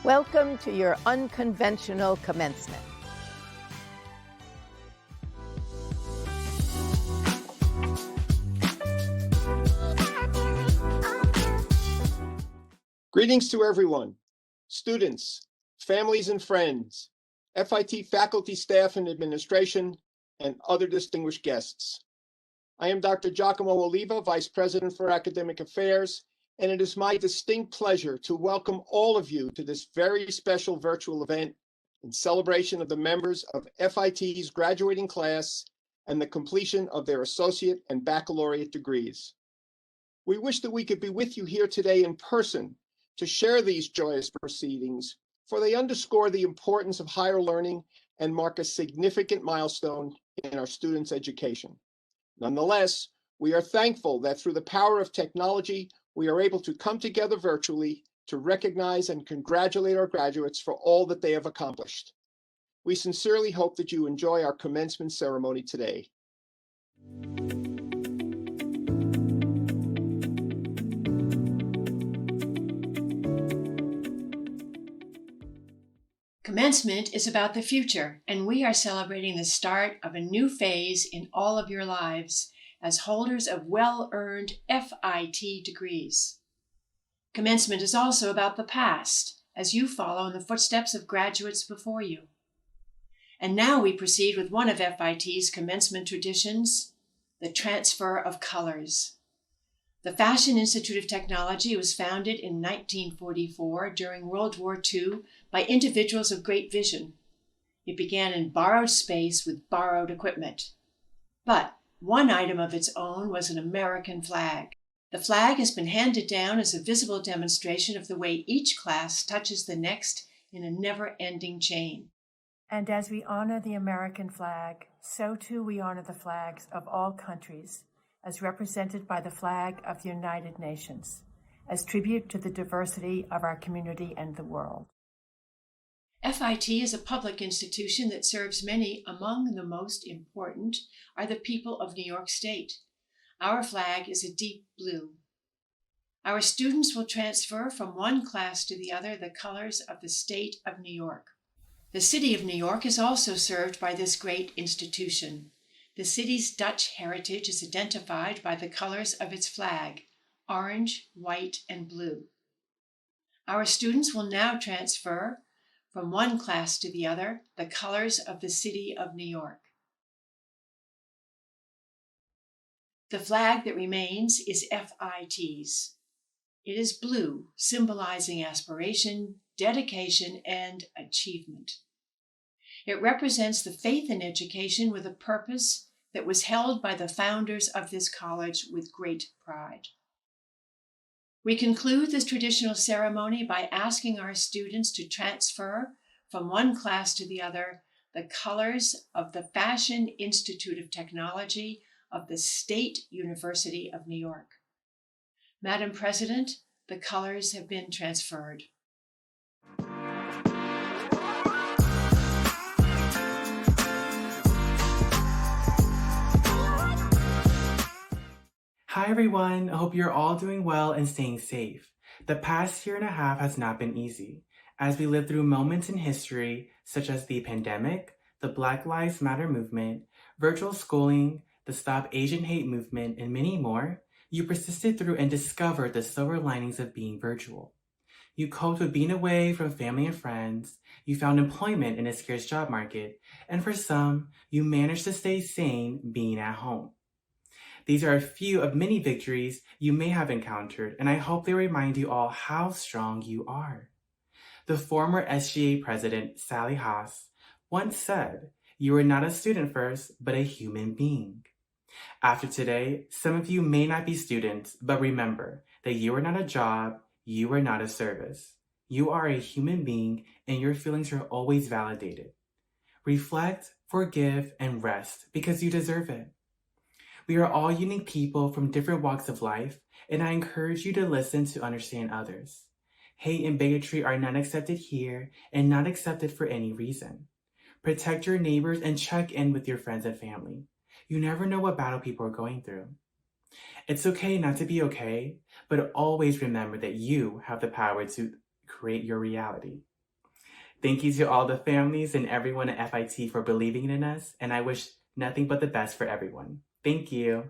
Welcome to your unconventional commencement. Greetings to everyone, students, families and friends, FIT faculty, staff and administration, and other distinguished guests. I am Dr. Giacomo Oliva, Vice President for Academic Affairs, and it is my distinct pleasure to welcome all of you to this very special virtual event in celebration of the members of FIT's graduating class and the completion of their associate and baccalaureate degrees. We wish that we could be with you here today in person to share these joyous proceedings, for they underscore the importance of higher learning and mark a significant milestone in our students' education. Nonetheless, we are thankful that through the power of technology, we are able to come together virtually to recognize and congratulate our graduates for all that they have accomplished. We sincerely hope that you enjoy our commencement ceremony today. Commencement is about the future, and we are celebrating the start of a new phase in all of your lives as holders of well-earned FIT degrees. Commencement is also about the past, as you follow in the footsteps of graduates before you. And now we proceed with one of FIT's commencement traditions, the transfer of colors. The Fashion Institute of Technology was founded in 1944 during World War II by individuals of great vision. It began in borrowed space with borrowed equipment. But one item of its own was an American flag. The flag has been handed down as a visible demonstration of the way each class touches the next in a never-ending chain. And as we honor the American flag, so too we honor the flags of all countries, as represented by the flag of the United Nations, as tribute to the diversity of our community and the world. FIT is a public institution that serves many. Among the most important are the people of New York State. Our flag is a deep blue. Our students will transfer from one class to the other the colors of the state of New York. The city of New York is also served by this great institution. The city's Dutch heritage is identified by the colors of its flag, orange, white, and blue. Our students will now transfer from one class to the other the colors of the city of New York. The flag that remains is FIT's. It is blue, symbolizing aspiration, dedication, and achievement. It represents the faith in education with a purpose that was held by the founders of this college with great pride. We conclude this traditional ceremony by asking our students to transfer from one class to the other the colors of the Fashion Institute of Technology of the State University of New York. Madam President, the colors have been transferred. Hi everyone, I hope you're all doing well and staying safe. The past year and a half has not been easy, as we live through moments in history such as the pandemic, the Black Lives Matter movement, virtual schooling, the Stop Asian Hate movement, and many more. You persisted through and discovered the silver linings of being virtual. You coped with being away from family and friends, you found employment in a scarce job market, and for some, you managed to stay sane being at home. These are a few of many victories you may have encountered, and I hope they remind you all how strong you are. The former SGA president, Sally Haas, once said, "You are not a student first, but a human being." After today, some of you may not be students, but remember that you are not a job, You are not a service. You are a human being, and your feelings are always validated. Reflect, forgive, and rest because you deserve it. We are all unique people from different walks of life, and I encourage you to listen to understand others. Hate and bigotry are not accepted here and not accepted for any reason. Protect your neighbors and check in with your friends and family. You never know what battle people are going through. It's okay not to be okay, but always remember that you have the power to create your reality. Thank you to all the families and everyone at FIT for believing in us, and I wish nothing but the best for everyone. Thank you.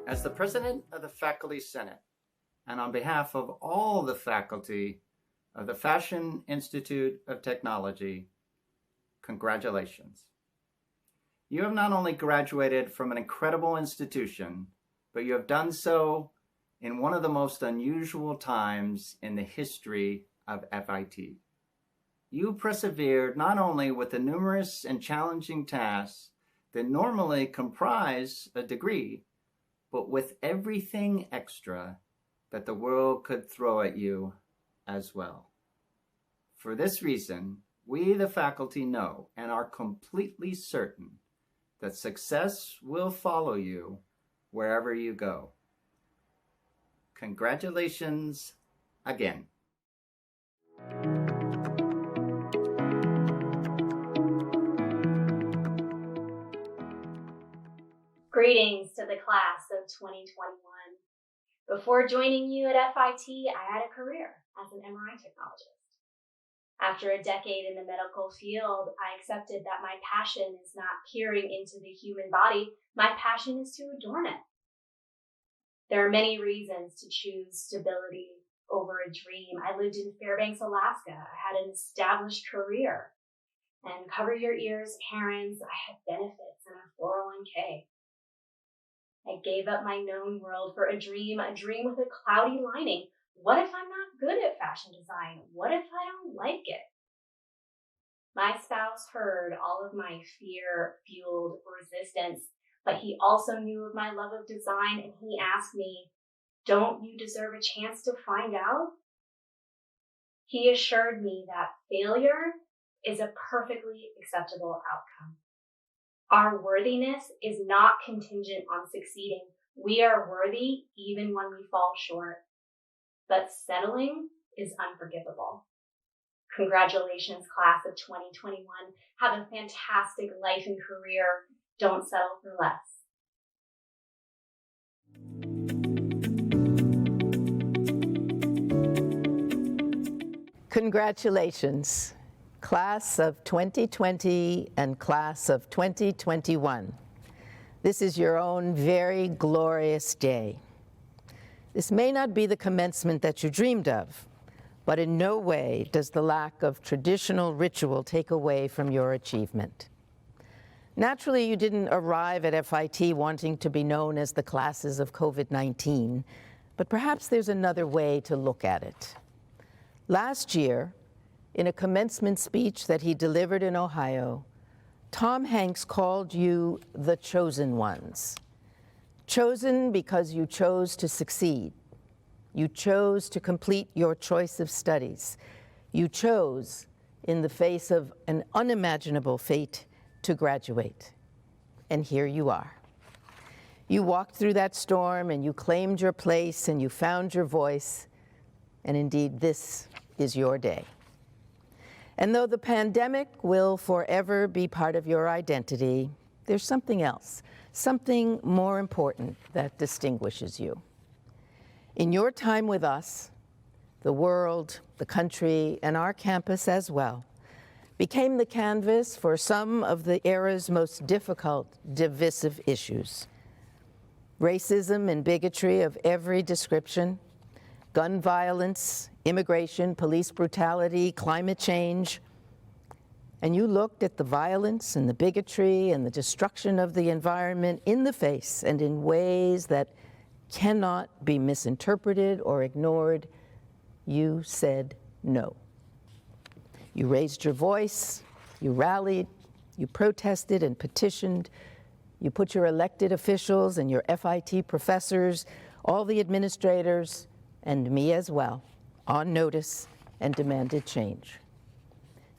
As the president of the Faculty Senate, and on behalf of all the faculty of the Fashion Institute of Technology, congratulations. You have not only graduated from an incredible institution, but you have done so in one of the most unusual times in the history of FIT. You persevered not only with the numerous and challenging tasks that normally comprise a degree, but with everything extra that the world could throw at you as well. For this reason, we, the faculty, know and are completely certain that success will follow you wherever you go. Congratulations again. Greetings to the class of 2021. Before joining you at FIT, I had a career as an MRI technologist. After a decade in the medical field, I accepted that my passion is not peering into the human body. My passion is to adorn it. There are many reasons to choose stability over a dream. I lived in Fairbanks, Alaska. I had an established career. And cover your ears, parents, I had benefits and a 401k. I gave up my known world for a dream with a cloudy lining. What if I'm not good at fashion design? What if I don't like it? My spouse heard all of my fear-fueled resistance, but he also knew of my love of design, and he asked me, "Don't you deserve a chance to find out?" He assured me that failure is a perfectly acceptable outcome. Our worthiness is not contingent on succeeding. We are worthy even when we fall short. But settling is unforgivable. Congratulations, class of 2021. Have a fantastic life and career. Don't settle for less. Congratulations, class of 2020 and class of 2021. This is your own very glorious day. This may not be the commencement that you dreamed of, but in no way does the lack of traditional ritual take away from your achievement. Naturally, you didn't arrive at FIT wanting to be known as the classes of COVID-19, but perhaps there's another way to look at it. Last year, in a commencement speech that he delivered in Ohio, Tom Hanks called you the chosen ones. Chosen because you chose to succeed. You chose to complete your choice of studies. You chose, in the face of an unimaginable fate, to graduate. And here you are. You walked through that storm and you claimed your place and you found your voice. And indeed, this is your day. And though the pandemic will forever be part of your identity, there's something else, something more important that distinguishes you. In your time with us, the world, the country, and our campus as well became the canvas for some of the era's most difficult, divisive issues. Racism and bigotry of every description, gun violence, immigration, police brutality, climate change. And you looked at the violence and the bigotry and the destruction of the environment in the face and in ways that cannot be misinterpreted or ignored. You said no. You raised your voice, you rallied, you protested and petitioned, You put your elected officials and your FIT professors, all the administrators, and me as well, on notice and demanded change.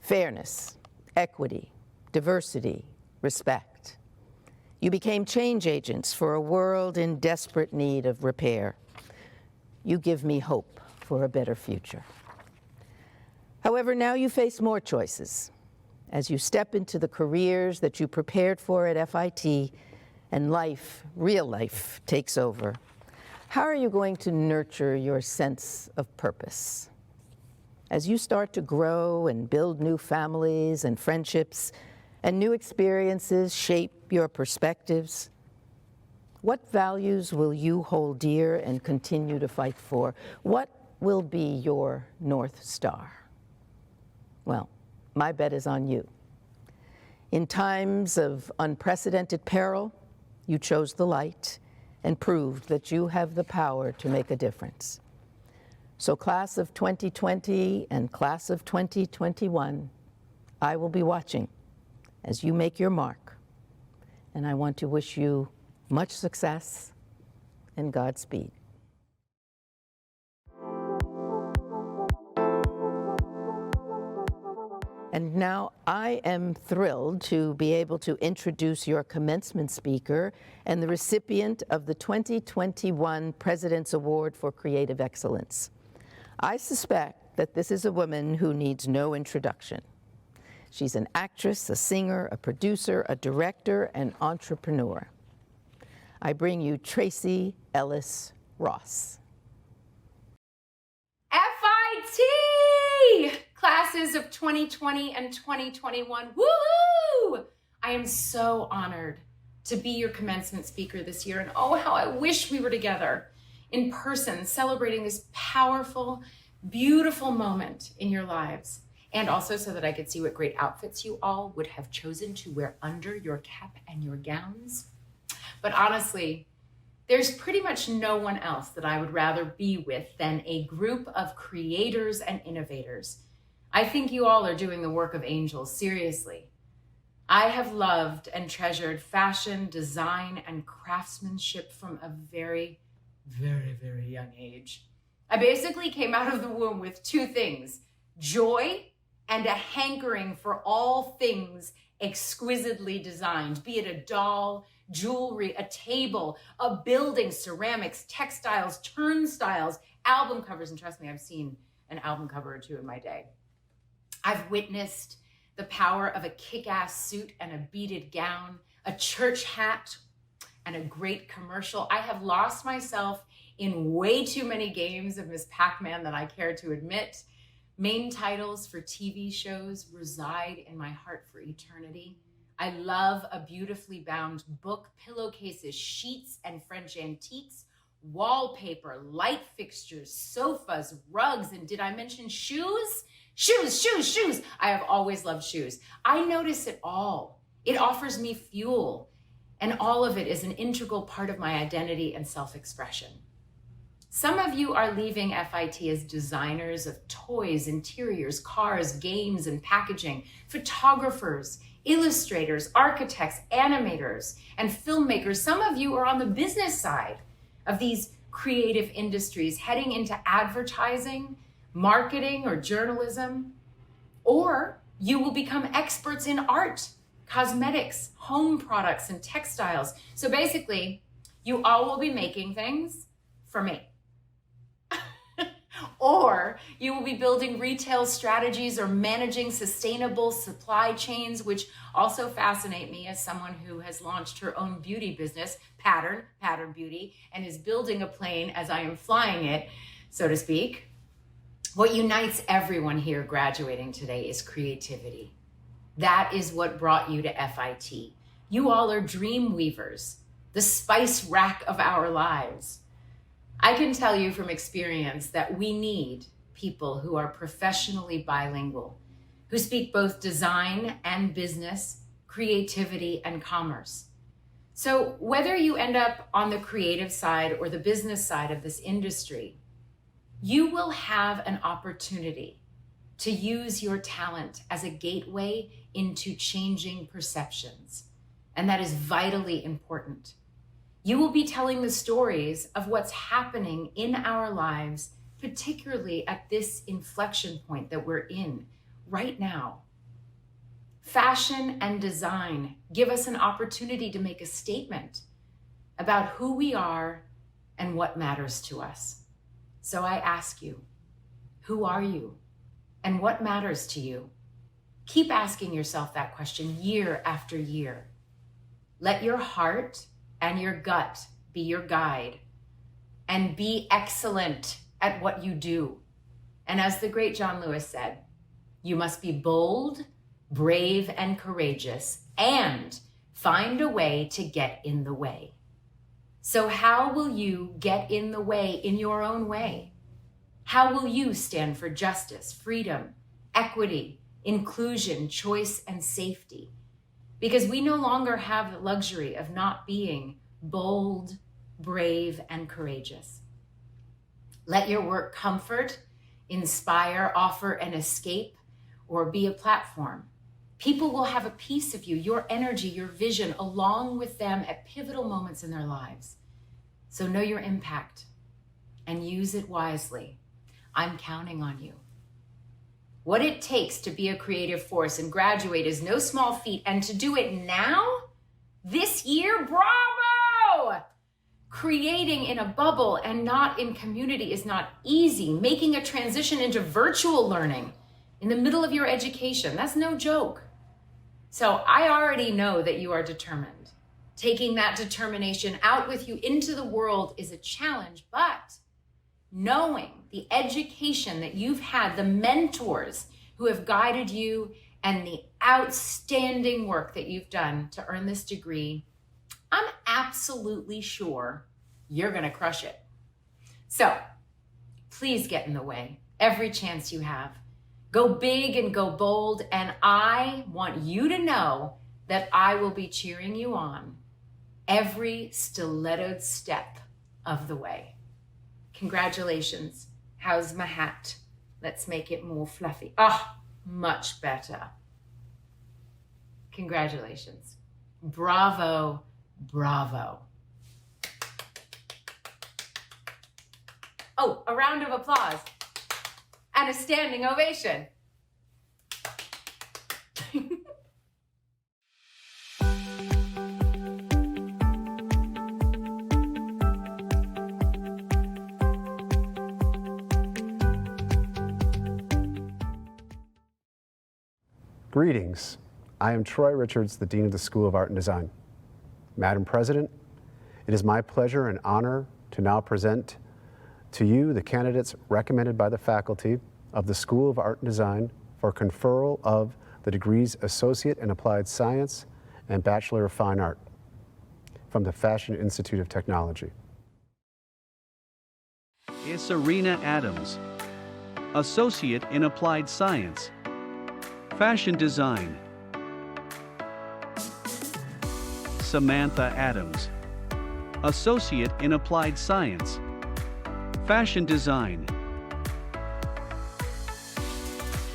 Fairness, equity, diversity, respect. You became change agents for a world in desperate need of repair. You give me hope for a better future. However, now you face more choices as you step into the careers that you prepared for at FIT and life, real life, takes over. How are you going to nurture your sense of purpose? As you start to grow and build new families and friendships, and new experiences shape your perspectives, what values will you hold dear and continue to fight for? What will be your North Star? Well, my bet is on you. In times of unprecedented peril, you chose the light and proved that you have the power to make a difference. So class of 2020 and class of 2021, I will be watching as you make your mark. And I want to wish you much success and Godspeed. And now I am thrilled to be able to introduce your commencement speaker and the recipient of the 2021 President's Award for Creative Excellence. I suspect that this is a woman who needs no introduction. She's an actress, a singer, a producer, a director, and entrepreneur. I bring you Tracy Ellis Ross. FIT! Classes of 2020 and 2021, woohoo! I am so honored to be your commencement speaker this year, and oh, how I wish we were together in person, celebrating this powerful, beautiful moment in your lives, and also so that I could see what great outfits you all would have chosen to wear under your cap and your gowns. But honestly, there's pretty much no one else that I would rather be with than a group of creators and innovators. I think you all are doing the work of angels, seriously. I have loved and treasured fashion, design, and craftsmanship from a very, very, very young age. I basically came out of the womb with two things: joy and a hankering for all things exquisitely designed, be it a doll, jewelry, a table, a building, ceramics, textiles, turnstiles, album covers, and trust me, I've seen an album cover or two in my day. I've witnessed the power of a kick-ass suit and a beaded gown, a church hat, and a great commercial. I have lost myself in way too many games of Miss Pac-Man than I care to admit. Main titles for TV shows reside in my heart for eternity. I love a beautifully bound book, pillowcases, sheets, and French antiques, wallpaper, light fixtures, sofas, rugs, and did I mention shoes? Shoes. I have always loved shoes. I notice it all. It offers me fuel, and all of it is an integral part of my identity and self-expression. Some of you are leaving FIT as designers of toys, interiors, cars, games, and packaging, photographers, illustrators, architects, animators, and filmmakers. Some of you are on the business side of these creative industries, heading into advertising, marketing, or journalism. Or you will become experts in art, cosmetics, home products, and textiles. So basically, you all will be making things for me. Or you will be building retail strategies or managing sustainable supply chains, which also fascinate me as someone who has launched her own beauty business, Pattern Beauty, and is building a plane as I am flying it, so to speak. What unites everyone here graduating today is creativity. That is what brought you to FIT. You all are dream weavers, the spice rack of our lives. I can tell you from experience that we need people who are professionally bilingual, who speak both design and business, creativity and commerce. So whether you end up on the creative side or the business side of this industry, you will have an opportunity to use your talent as a gateway into changing perceptions. and that is vitally important. You will be telling the stories of what's happening in our lives, particularly at this inflection point that we're in right now. Fashion and design give us an opportunity to make a statement about who we are and what matters to us. So I ask you, who are you and what matters to you? Keep asking yourself that question year after year. Let your heart and your gut be your guide, and be excellent at what you do. And as the great John Lewis said, you must be bold, brave, and courageous, and find a way to get in the way. So how will you get in the way in your own way? How will you stand for justice, freedom, equity, inclusion, choice, and safety? Because we no longer have the luxury of not being bold, brave, and courageous. Let your work comfort, inspire, offer an escape, or be a platform. People will have a piece of you, your energy, your vision, along with them at pivotal moments in their lives. So know your impact and use it wisely. I'm counting on you. What it takes to be a creative force and graduate is no small feat, and to do it now, this year, bravo! Creating in a bubble and not in community is not easy. Making a transition into virtual learning in the middle of your education, that's no joke. So I already know that you are determined. Taking that determination out with you into the world is a challenge, but knowing the education that you've had, the mentors who have guided you, and the outstanding work that you've done to earn this degree, I'm absolutely sure you're going to crush it. So please get in the way every chance you have. Go big and go bold, and I want you to know that I will be cheering you on every stilettoed step of the way. Congratulations. How's my hat? Let's make it more fluffy. Ah, much better. Congratulations. Bravo, bravo. Oh, a round of applause and a standing ovation. Greetings. I am Troy Richards, the Dean of the School of Art and Design. Madam President, it is my pleasure and honor to now present to you the candidates recommended by the faculty of the School of Art and Design for conferral of the degrees Associate in Applied Science and Bachelor of Fine Art from the Fashion Institute of Technology. Isarina Adams, Associate in Applied Science, Fashion Design. Samantha Adams, Associate in Applied Science, Fashion Design.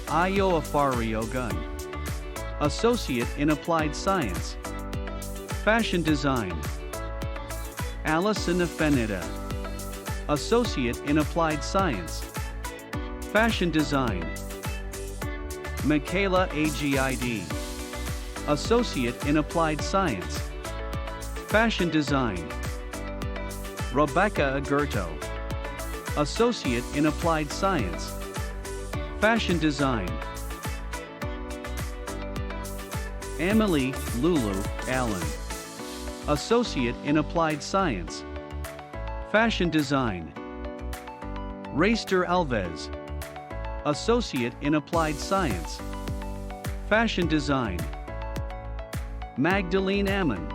Ayo Afario Gun, Associate in Applied Science, Fashion Design. Allison Afenida, Associate in Applied Science, Fashion Design. Michaela Agid, Associate in Applied Science, Fashion Design. Rebecca Agurto, Associate in Applied Science, Fashion Design. Emily Lulu Allen, Associate in Applied Science, Fashion Design. Raister Alves, Associate in Applied Science, Fashion Design. Magdalene Ammon,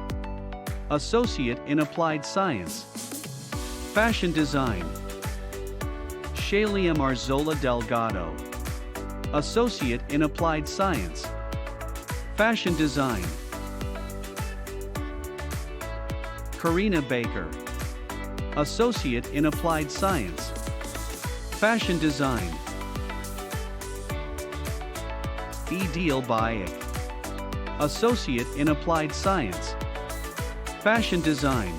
Associate in Applied Science, Fashion Design. Shalia Marzola Delgado, Associate in Applied Science, Fashion Design. Karina Baker, Associate in Applied Science, Fashion Design. Edil Bayek, Associate in Applied Science. Fashion Design.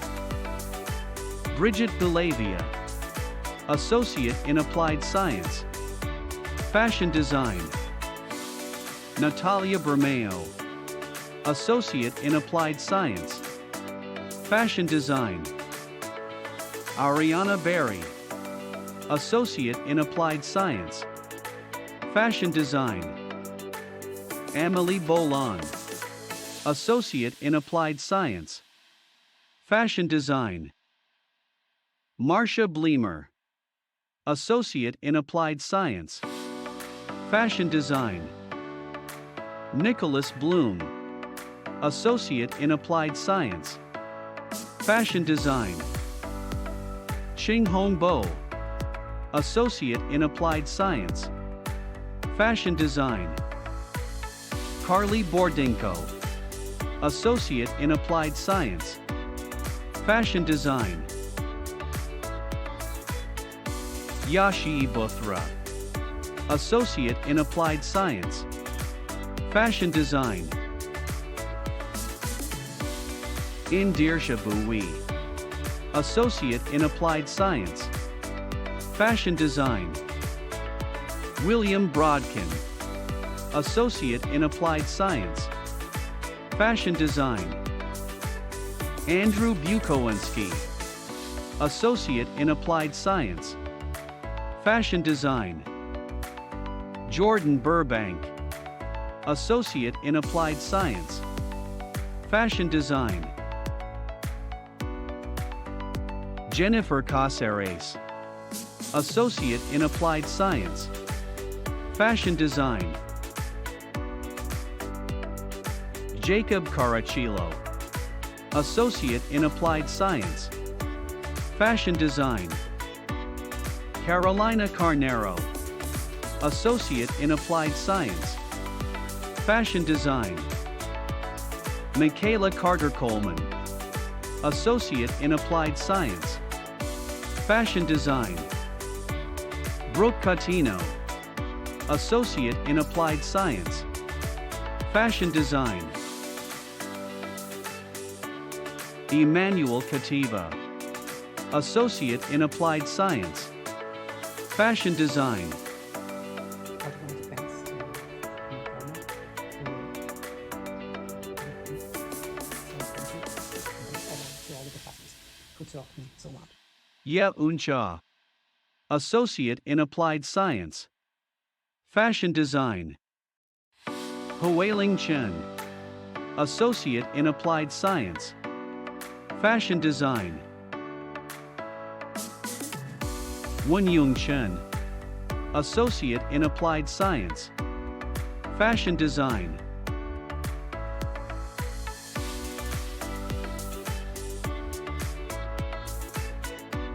Bridget Belavia, Associate in Applied Science. Fashion Design. Natalia Bermeo, Associate in Applied Science. Fashion Design. Ariana Berry, Associate in Applied Science. Fashion Design. Amelie Bolan, Associate in Applied Science. Fashion Design. Marcia Bleemer, Associate in Applied Science. Fashion Design. Nicholas Bloom, Associate in Applied Science. Fashion Design. Ching Hong Bo, Associate in Applied Science. Fashion Design. Carly Bordinko, Associate in Applied Science. Fashion Design. Yashi Bothra, Associate in Applied Science. Fashion Design. Indirsha Bui, Associate in Applied Science. Fashion Design. William Brodkin, Associate in Applied Science. Fashion Design. Andrew Bukowinski, Associate in Applied Science. Fashion Design. Jordan Burbank, Associate in Applied Science. Fashion Design. Jennifer Caceres, Associate in Applied Science. Fashion Design. Jacob Caracillo, Associate in Applied Science. Fashion Design. Carolina Carnero, Associate in Applied Science. Fashion Design. Michaela Carter Coleman, Associate in Applied Science. Fashion Design. Brooke Catino, Associate in Applied Science. Fashion Design. Emmanuel Kativa, Associate in Applied Science. Fashion Design. Ye Uncha, Associate in Applied Science. Fashion Design. Hoailing Chen, Associate in Applied Science. Fashion Design. Wenyung Chen, Associate in Applied Science. Fashion Design.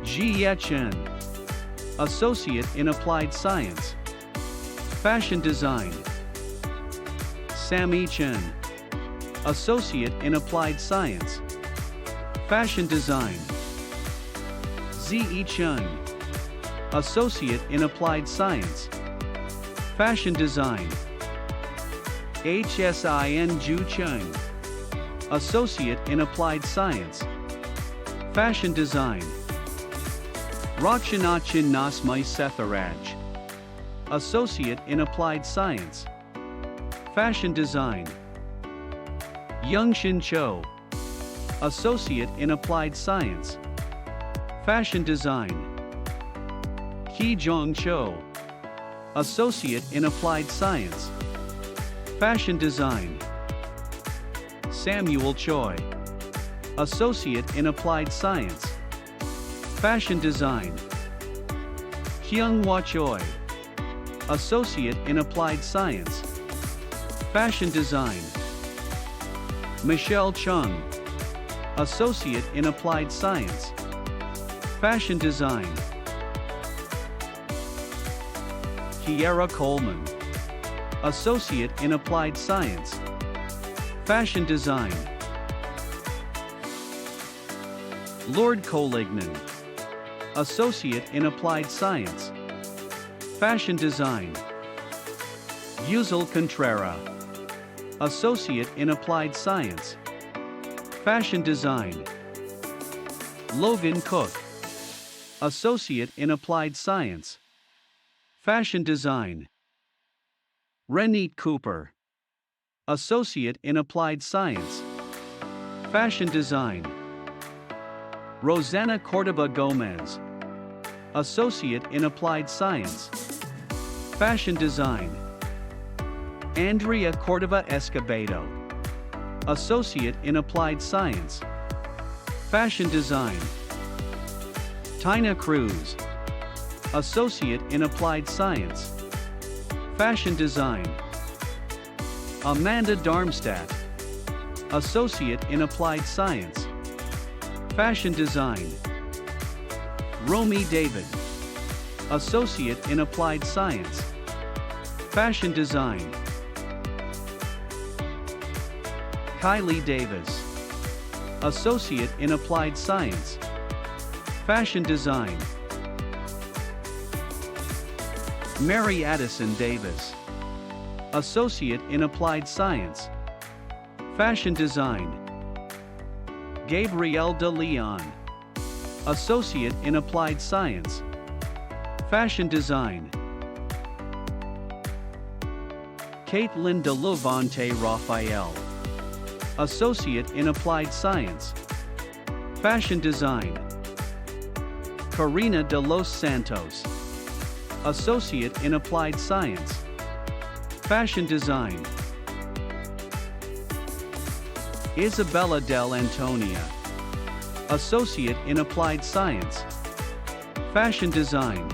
Ji Chen, Associate in Applied Science. Fashion Design. Sammy Chen, Associate in Applied Science. Fashion Design. Zi Chun, Associate in Applied Science. Fashion Design. HSIN Ju Chung, Associate in Applied Science. Fashion Design. Rakshana Nasmai Setharaj, Associate in Applied Science. Fashion Design. Youngshin Cho, Associate in Applied Science. Fashion Design. Ki Jong Cho, Associate in Applied Science. Fashion Design. Samuel Choi, Associate in Applied Science. Fashion Design. Hyunghwa Choi, Associate in Applied Science. Fashion Design. Michelle Chung, Associate in Applied Science. Fashion Design. Kiera Coleman, Associate in Applied Science. Fashion Design. Lord Colignan, Associate in Applied Science. Fashion Design. Yuzel Contrera, Associate in Applied Science, Fashion Design. Logan Cook, Associate in Applied Science, Fashion Design. Renee Cooper, Associate in Applied Science, Fashion Design. Rosanna Cordoba Gomez, Associate in Applied Science, Fashion Design. Andrea Cordova Escobedo, Associate in Applied Science, Fashion Design. Tina Cruz, Associate in Applied Science, Fashion Design. Amanda Darmstadt, Associate in Applied Science, Fashion Design. Romy David, Associate in Applied Science, Fashion Design. Kylie Davis, Associate in Applied Science, Fashion Design. Mary Addison Davis, Associate in Applied Science, Fashion Design. Gabrielle De Leon, Associate in Applied Science, Fashion Design. Caitlin De Levante Raphael, Associate in Applied Science, Fashion Design. Karina de los Santos, Associate in Applied Science, Fashion Design. Isabella Del Antonia, Associate in Applied Science, Fashion Design.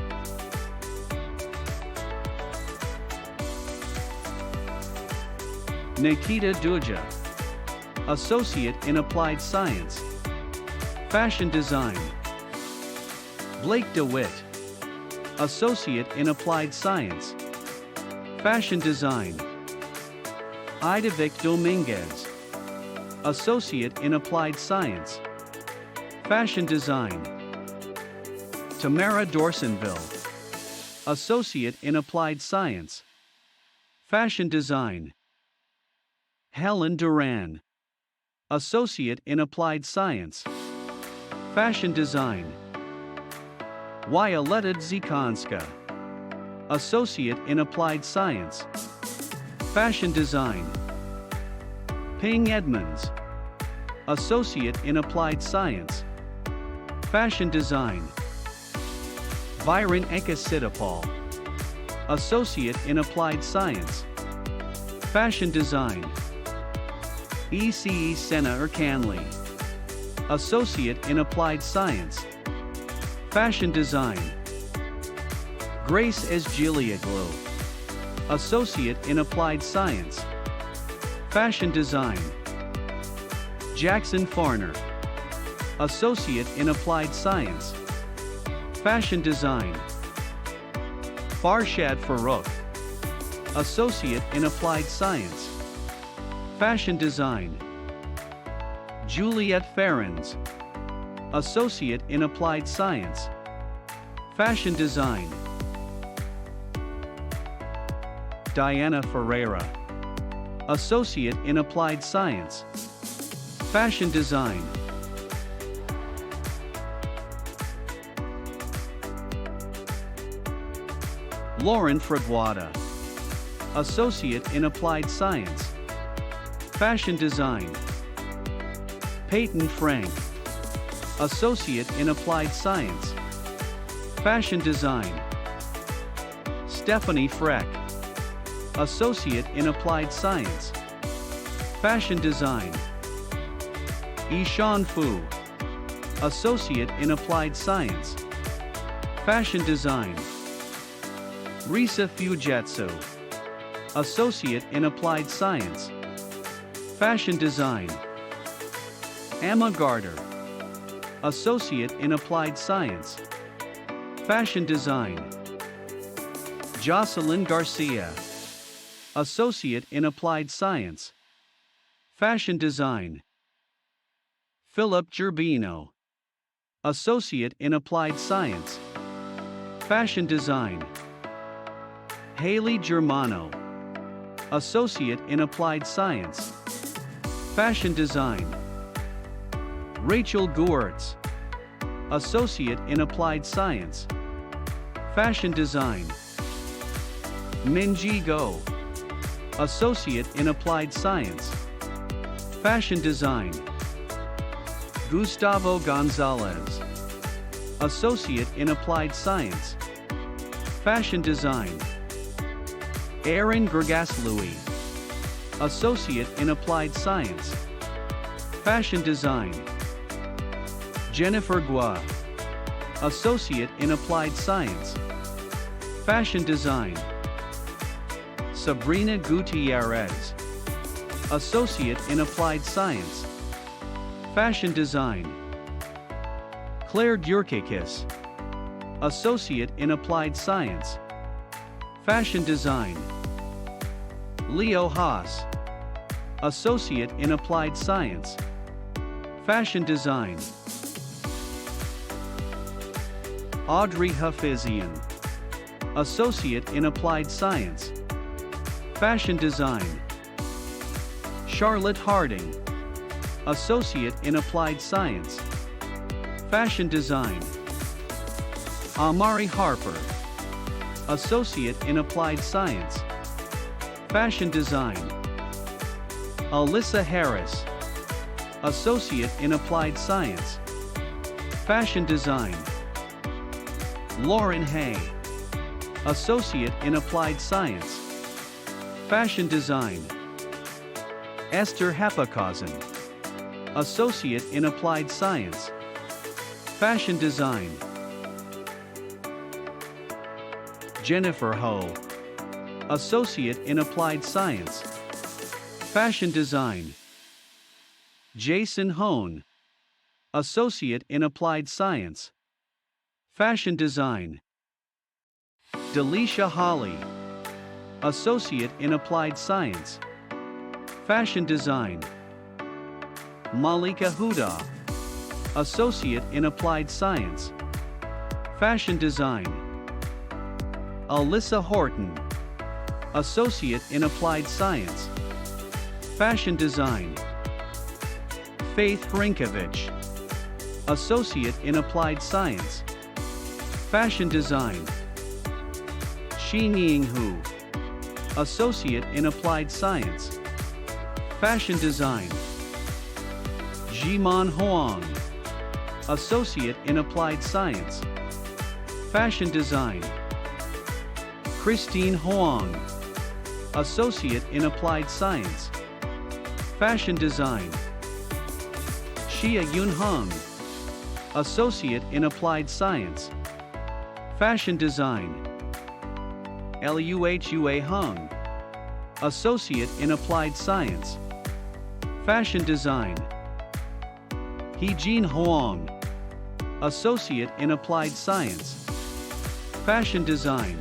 Nikita Duja, Associate in Applied Science, Fashion Design. Blake DeWitt, Associate in Applied Science, Fashion Design. Idavic Dominguez, Associate in Applied Science, Fashion Design. Tamara Dorsonville, Associate in Applied Science, Fashion Design. Helen Duran, Associate in Applied Science, Fashion Design. Violetta Zikonska, Associate in Applied Science, Fashion Design. Ping Edmonds, Associate in Applied Science, Fashion Design. Byron Ekasitapal, Associate in Applied Science, Fashion Design. ECE Senna Ercanley, Associate in Applied Science, Fashion Design. Grace Esgilioglu, Associate in Applied Science, Fashion Design. Jackson Farner, Associate in Applied Science, Fashion Design. Farshad Farouk, Associate in Applied Science, Fashion Design. Juliet Ferrens, Associate in Applied Science, Fashion Design. Diana Ferreira, Associate in Applied Science, Fashion Design. Lauren Fraguada, Associate in Applied Science, Fashion Design. Peyton Frank, Associate in Applied Science, Fashion Design. Stephanie Freck, Associate in Applied Science, Fashion Design. Ishan Fu, Associate in Applied Science, Fashion Design. Risa Fujitsu, Associate in Applied Science, Fashion Design. Emma Garter, Associate in Applied Science, Fashion Design. Jocelyn Garcia, Associate in Applied Science, Fashion Design. Philip Gerbino, Associate in Applied Science, Fashion Design. Haley Germano, Associate in Applied Science. Fashion Design. Rachel Goertz, Associate in Applied Science. Fashion Design. Minji Go, Associate in Applied Science. Fashion Design. Gustavo Gonzalez, Associate in Applied Science. Fashion Design. Aaron Gregas-Louis, Associate in Applied Science. Fashion Design. Jennifer Gua, Associate in Applied Science. Fashion Design. Sabrina Gutierrez, Associate in Applied Science. Fashion Design. Claire Gyurkakis, Associate in Applied Science. Fashion Design. Leo Haas, Associate in Applied Science. Fashion Design. Audrey Hafizian, Associate in Applied Science. Fashion Design. Charlotte Harding, Associate in Applied Science. Fashion Design. Amari Harper, Associate in Applied Science. Fashion Design. Alyssa Harris, Associate in Applied Science. Fashion Design. Lauren Hay, Associate in Applied Science. Fashion Design. Esther Hepakazan, Associate in Applied Science. Fashion Design. Jennifer Ho, Associate in Applied Science. Fashion Design. Jason Hone, Associate in Applied Science. Fashion Design. Delisha Holly, Associate in Applied Science. Fashion Design. Malika Huda, Associate in Applied Science. Fashion Design. Alyssa Horton, Associate in Applied Science. Fashion Design. Faith Hrinkovich, Associate in Applied Science. Fashion Design. Xinying Hu, Associate in Applied Science. Fashion Design. Jimon Huang, Associate in Applied Science. Fashion Design. Christine Huang, Associate in Applied Science. Fashion Design. Xia Yun Hung, Associate in Applied Science. Fashion Design. Luhua Hung, Associate in Applied Science. Fashion Design. Heejin Huang, Associate in Applied Science. Fashion Design.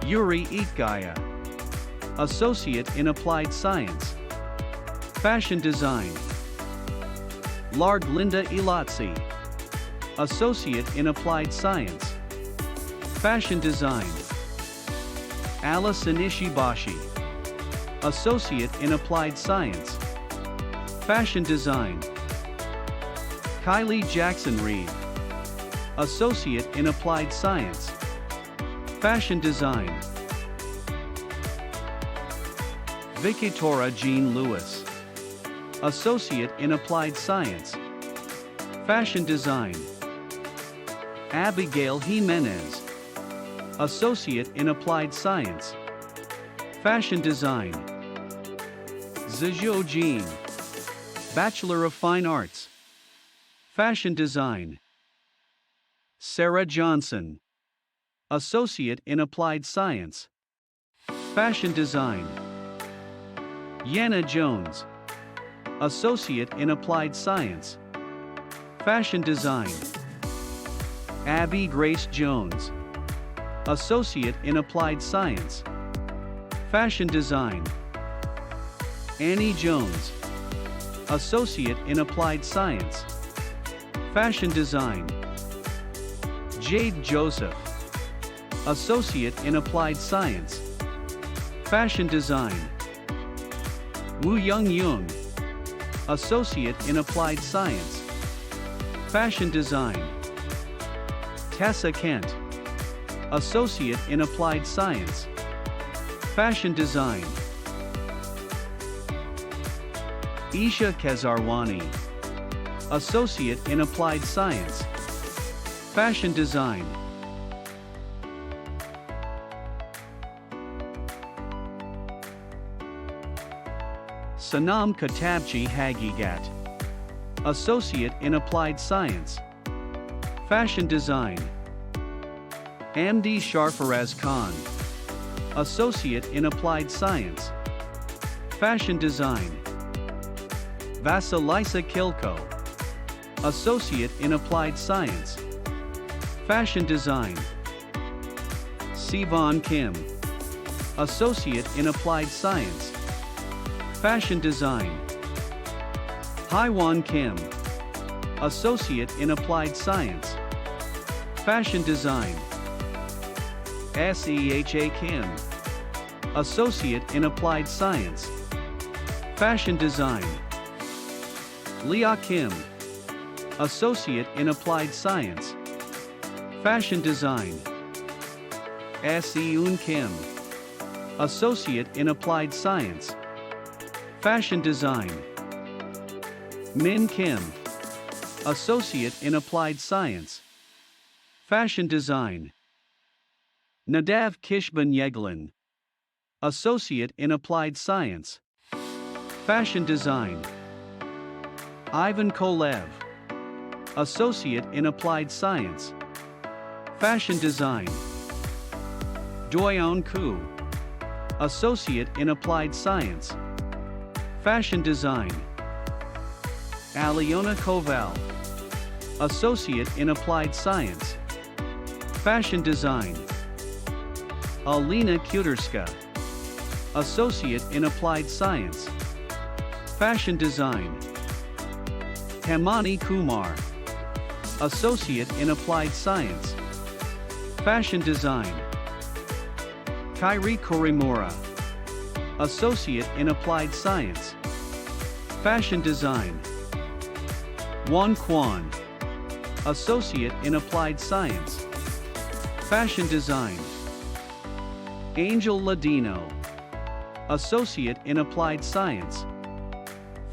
Yuri Itgaya, Associate in Applied Science. Fashion Design. Lard Linda Elotzi, Associate in Applied Science. Fashion Design. Allison Ishibashi, Associate in Applied Science. Fashion Design. Kylie Jackson Reed, Associate in Applied Science. Fashion Design. Victoria Jean Lewis, Associate in Applied Science. Fashion Design. Abigail Jimenez, Associate in Applied Science. Fashion Design. Zhizhou Jin, Bachelor of Fine Arts. Fashion Design. Sarah Johnson, Associate in Applied Science. Fashion Design. Yana Jones, Associate in Applied Science. Fashion Design. Abby Grace Jones, Associate in Applied Science. Fashion Design. Annie Jones, Associate in Applied Science. Fashion Design. Jade Joseph, Associate in Applied Science. Fashion Design. Woo Young Young, Associate in Applied Science. Fashion Design. Tessa Kent, Associate in Applied Science. Fashion Design. Isha Kezarwani, Associate in Applied Science. Fashion Design. Sanam Katabchi Hagigat, Associate in Applied Science. Fashion Design. Amdi Sharfaraz Khan, Associate in Applied Science. Fashion Design. Vasilisa Kilko, Associate in Applied Science. Fashion Design. Sivan Kim, Associate in Applied Science. Fashion Design. Haiwan Kim, Associate in Applied Science. Fashion Design. Seha Kim, Associate in Applied Science. Fashion Design. Leah Kim, Associate in Applied Science. Fashion Design. Seun Kim, Associate in Applied Science. Fashion Design. Min Kim, Associate in Applied Science. Fashion Design. Nadav Kishban Yeglin, Associate in Applied Science. Fashion Design. Ivan Kolev, Associate in Applied Science. Fashion Design. Doyon Ku, Associate in Applied Science. Fashion Design. Aliona Koval, Associate in Applied Science. Fashion Design. Alina Kuderska, Associate in Applied Science. Fashion Design. Hemani Kumar, Associate in Applied Science. Fashion Design. Kairi Korimura, Associate in Applied Science. Fashion Design. Wan Kwan, Associate in Applied Science. Fashion Design. Angel Ladino, Associate in Applied Science.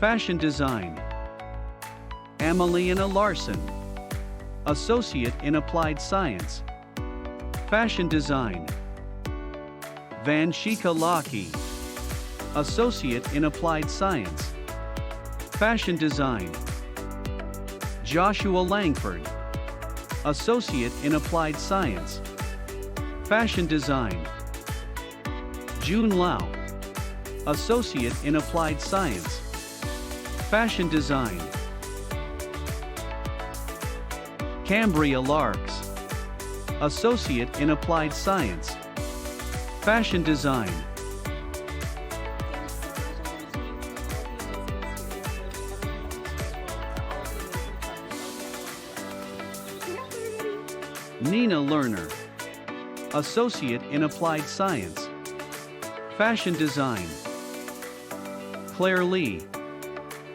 Fashion Design. Amelina Larson, Associate in Applied Science. Fashion Design. Vanshika Laki, Associate in Applied Science. Fashion Design. Joshua Langford, Associate in Applied Science. Fashion Design. June Lau, Associate in Applied Science. Fashion Design. Cambria Larks, Associate in Applied Science. Fashion Design. Nina Lerner, Associate in Applied Science. Fashion Design. Claire Lee,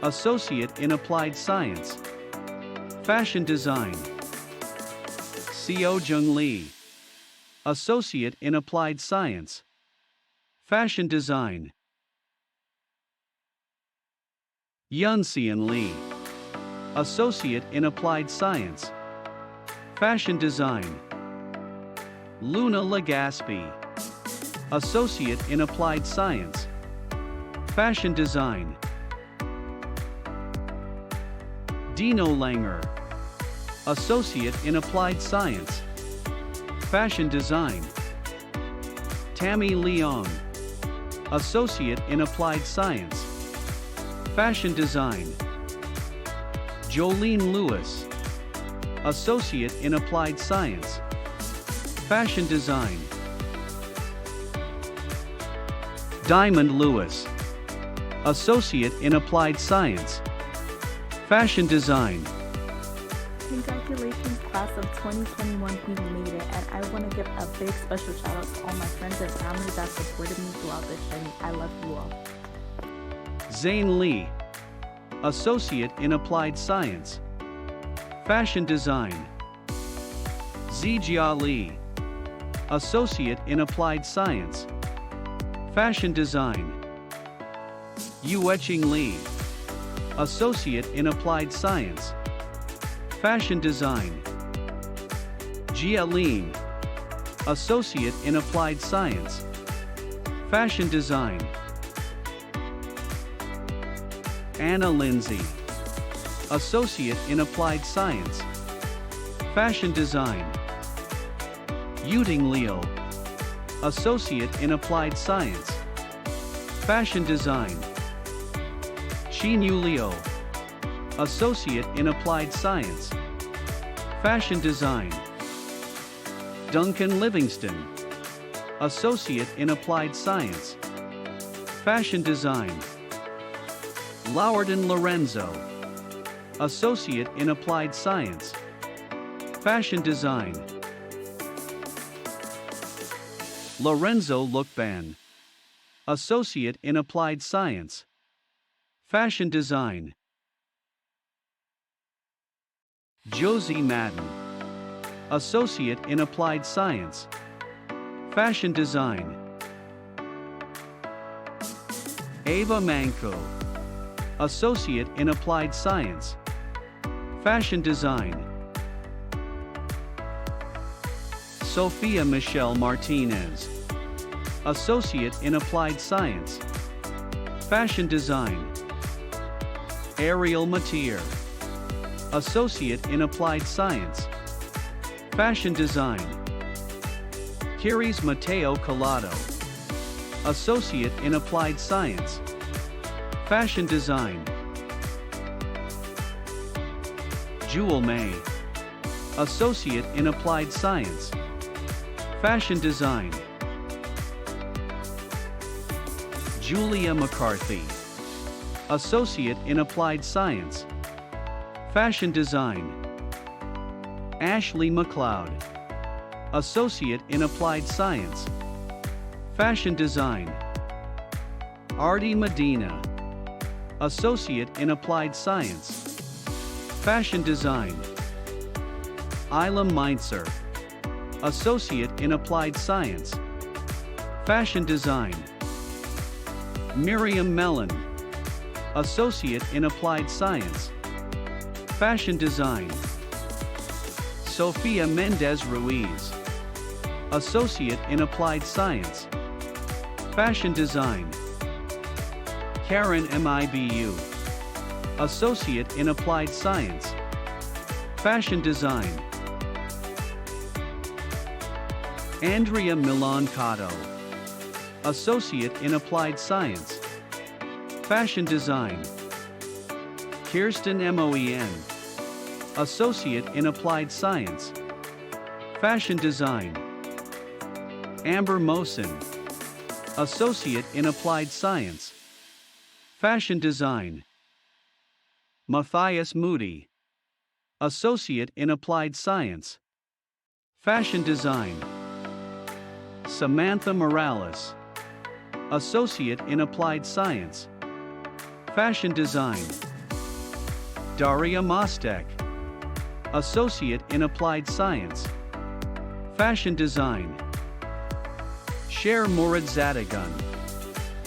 Associate in Applied Science. Fashion Design. Seo Jung Lee, Associate in Applied Science. Fashion Design. Yunxian Lee, Associate in Applied Science. Fashion Design. Luna Legaspi, Associate in Applied Science. Fashion Design. Dino Langer, Associate in Applied Science. Fashion Design. Tammy Leong, Associate in Applied Science. Fashion Design. Jolene Lewis, Associate in Applied Science. Fashion Design. Diamond Lewis, Associate in Applied Science. Fashion Design. Congratulations, class of 2021, we made it, and I want to give a big special shout out to all my friends and family that supported me throughout this journey. I love you all. Zane Lee, Associate in Applied Science, Fashion Design. Zijia Lee, Associate in Applied Science, Fashion Design. Yueching Lee, Associate in Applied Science, Fashion Design. Jia Lin, Associate in Applied Science, Fashion Design. Anna Lindsay, Associate in Applied Science, Fashion Design. Yuting Leo, Associate in Applied Science, Fashion Design. Xinyu Liu, Associate in Applied Science, Fashion Design. Duncan Livingston, Associate in Applied Science, Fashion Design. Lowerden Lorenzo, Associate in Applied Science, Fashion Design. Lorenzo Lukban, Associate in Applied Science, Fashion Design. Josie Madden, Associate in Applied Science, Fashion Design. Ava Manko, Associate in Applied Science, Fashion Design. Sophia Michelle Martinez, Associate in Applied Science, Fashion Design. Ariel Matier, Associate in Applied Science, Fashion Design. Kiris Mateo Collado, Associate in Applied Science, Fashion Design. Jewel May, Associate in Applied Science, Fashion Design. Julia McCarthy, Associate in Applied Science, Fashion Design. Ashley McLeod, Associate in Applied Science, Fashion Design. Artie Medina, Associate in Applied Science, Fashion Design. Ilam Meintzer, Associate in Applied Science, Fashion Design. Miriam Mellon, Associate in Applied Science, Fashion Design. Sophia Mendez Ruiz, Associate in Applied Science, Fashion Design. Karen Mibu, Associate in Applied Science, Fashion Design. Andrea Milan Cotto, Associate in Applied Science, Fashion Design. Kirsten Moen, Associate in Applied Science, Fashion Design. Amber Mosen, Associate in Applied Science, Fashion Design. Matthias Moody, Associate in Applied Science, Fashion Design. Samantha Morales, Associate in Applied Science, Fashion Design. Daria Mostek, Associate in Applied Science, Fashion Design. Cher Muradzadagun,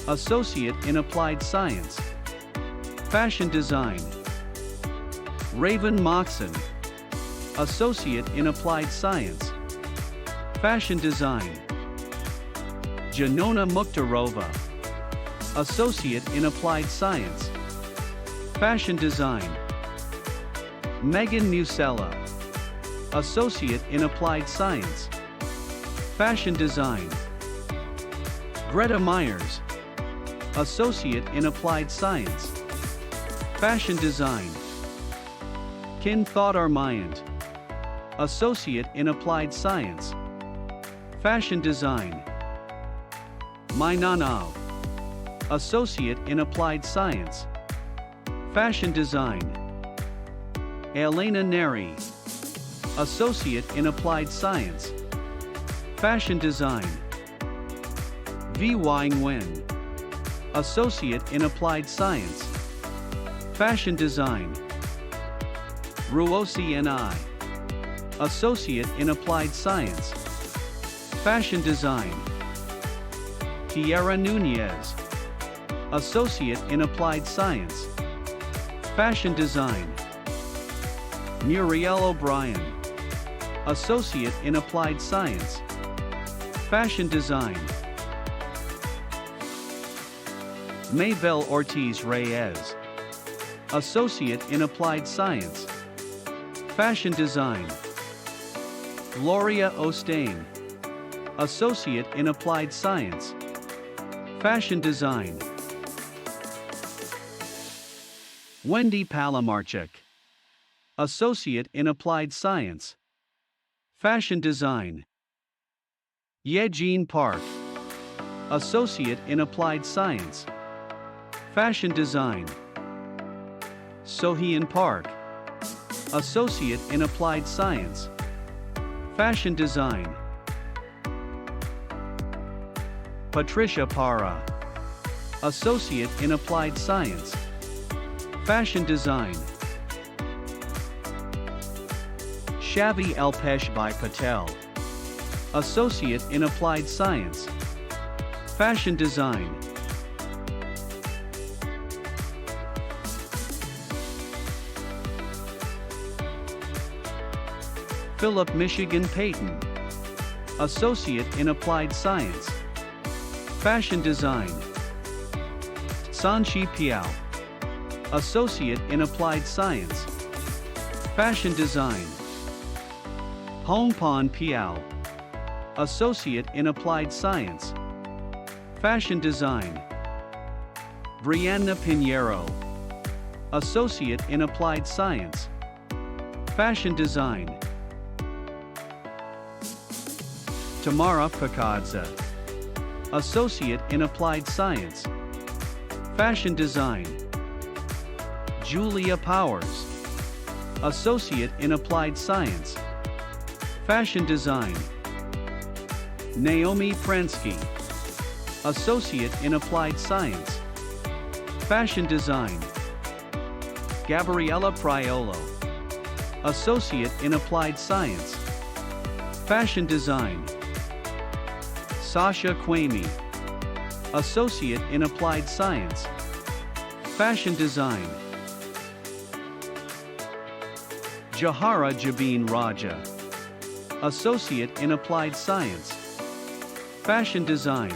Associate in Applied Science, Fashion Design. Raven Moxon, Associate in Applied Science, Fashion Design. Janona Mukhtarova, Associate in Applied Science, Fashion Design. Megan Musella, Associate in Applied Science, Fashion Design. Greta Myers, Associate in Applied Science, Fashion Design. Kin Thodar Mayant, Associate in Applied Science, Fashion Design. Mainanao, Associate in Applied Science, Fashion Design. Elena Neri, Associate in Applied Science, Fashion Design. V. Nguyen, Associate in Applied Science, Fashion Design. Ruosi Ni, Associate in Applied Science, Fashion Design. Tierra Nunez, Associate in Applied Science, Fashion Design. Muriel O'Brien, Associate in Applied Science, Fashion Design. Maybelle Ortiz Reyes, Associate in Applied Science, Fashion Design. Gloria Ostain, Associate in Applied Science, Fashion Design. Wendy Palamarchuk, Associate in Applied Science, Fashion Design. Ye-Jean Park, Associate in Applied Science, Fashion Design. Sohyun Park, Associate in Applied Science, Fashion Design. Patricia Para, Associate in Applied Science, Fashion Design. Shavi Alpeshbhai Patel, Associate in Applied Science, Fashion Design. Philip Michigan Payton, Associate in Applied Science, Fashion Design. Sanchi Piao, Associate in Applied Science, Fashion Design. Hongpan Piao, Associate in Applied Science, Fashion Design. Brianna Pinheiro, Associate in Applied Science, Fashion Design. Tamara Pakadza, Associate in Applied Science, Fashion Design. Julia Powers, Associate in Applied Science, Fashion Design. Naomi Prensky, Associate in Applied Science, Fashion Design. Gabriella Priolo, Associate in Applied Science, Fashion Design. Sasha Kwame, Associate in Applied Science, Fashion Design. Jahara Jabin Raja, Associate in Applied Science, Fashion Design.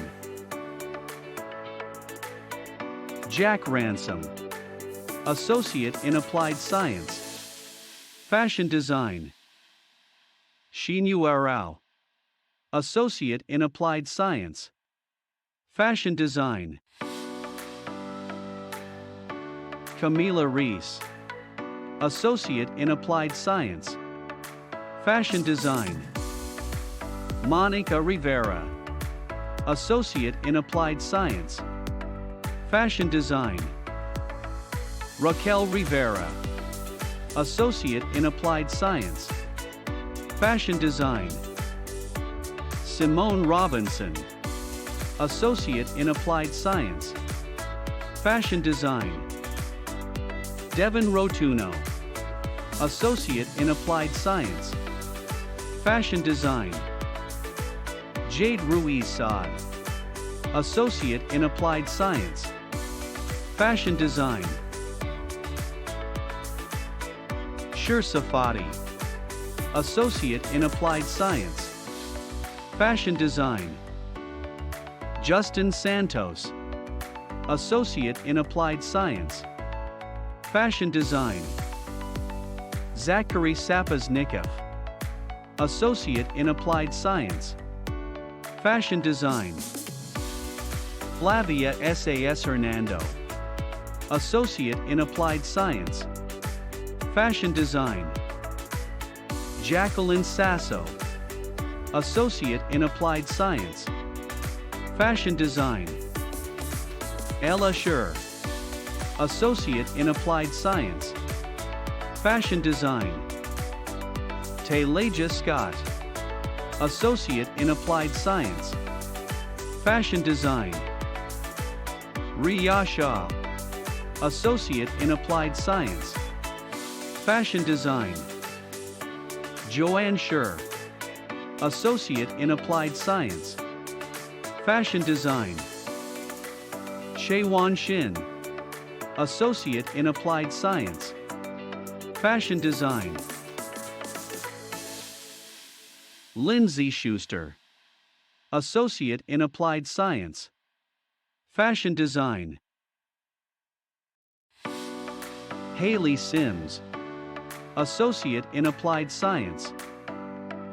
Jack Ransom, Associate in Applied Science, Fashion Design. Shinyu Rao, Associate in Applied Science, Fashion Design. Camila Reese, Associate in Applied Science, Fashion Design. Monica Rivera, Associate in Applied Science, Fashion Design. Raquel Rivera, Associate in Applied Science, Fashion Design. Simone Robinson, Associate in Applied Science, Fashion Design. Devin Rotuno, Associate in Applied Science, Fashion Design. Jade Ruiz Saad, Associate in Applied Science, Fashion Design. Shir Safadi, Associate in Applied Science, Fashion Design. Justin Santos, Associate in Applied Science, Fashion Design. Zachary Sapaznikov, Associate in Applied Science, Fashion Design. Flavia S.A.S. Hernando, Associate in Applied Science, Fashion Design. Jacqueline Sasso, Associate in Applied Science, Fashion Design. Ella Schur, Associate in Applied Science, Fashion Design. Tayleja Scott, Associate in Applied Science. Fashion Design. Riya Shah, Associate in Applied Science. Fashion Design. Joanne Scher, Associate in Applied Science. Fashion Design. Shaewon Shin, Associate in Applied Science. Fashion Design. Lindsay Schuster, Associate in Applied Science. Fashion Design. Haley Sims, Associate in Applied Science.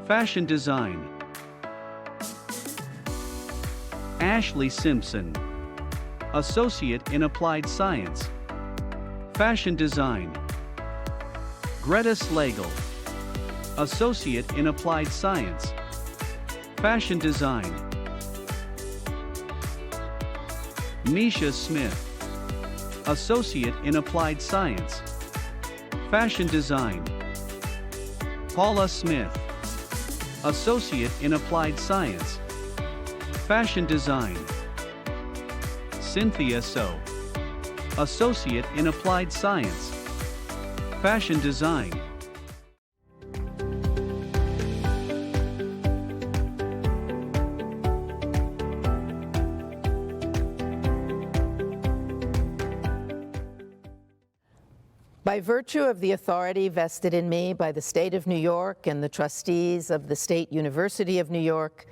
Fashion Design. Ashley Simpson, Associate in Applied Science. Fashion Design. Greta Slagle, Associate in Applied Science. Fashion Design. Misha Smith, Associate in Applied Science. Fashion Design. Paula Smith, Associate in Applied Science. Fashion Design. Cynthia So, Associate in Applied Science. Fashion Design. By virtue of the authority vested in me by the State of New York and the trustees of the State University of New York,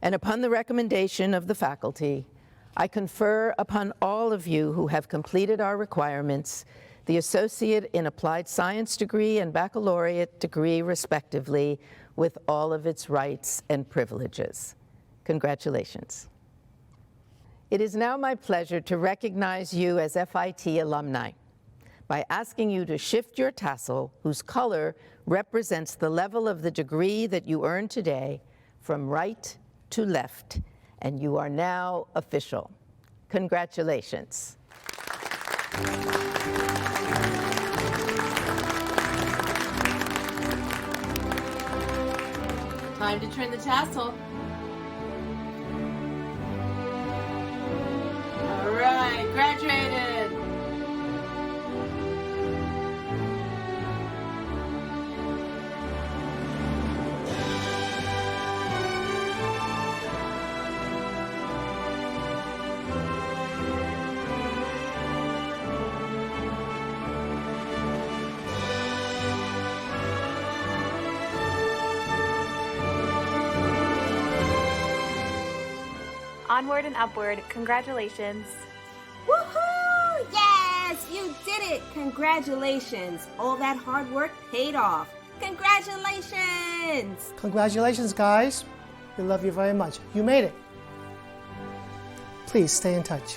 and upon the recommendation of the faculty, I confer upon all of you who have completed our requirements the Associate in Applied Science degree and Baccalaureate degree, respectively, with all of its rights and privileges. Congratulations. It is now my pleasure to recognize you as FIT alumni by asking you to shift your tassel, whose color represents the level of the degree that you earned today, from right to left, and you are now official. Congratulations. Time to turn the tassel. All right, graduated. Onward and upward. Congratulations. Woohoo! Yes, you did it. Congratulations. All that hard work paid off. Congratulations. Congratulations, guys. We love you very much. You made it. Please stay in touch.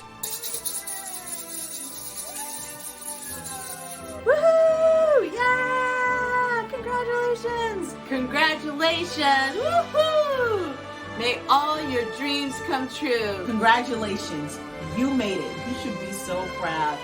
Woohoo! Yeah! Congratulations! Congratulations! Woohoo! May all your dreams come true. Congratulations. You made it. You should be so proud.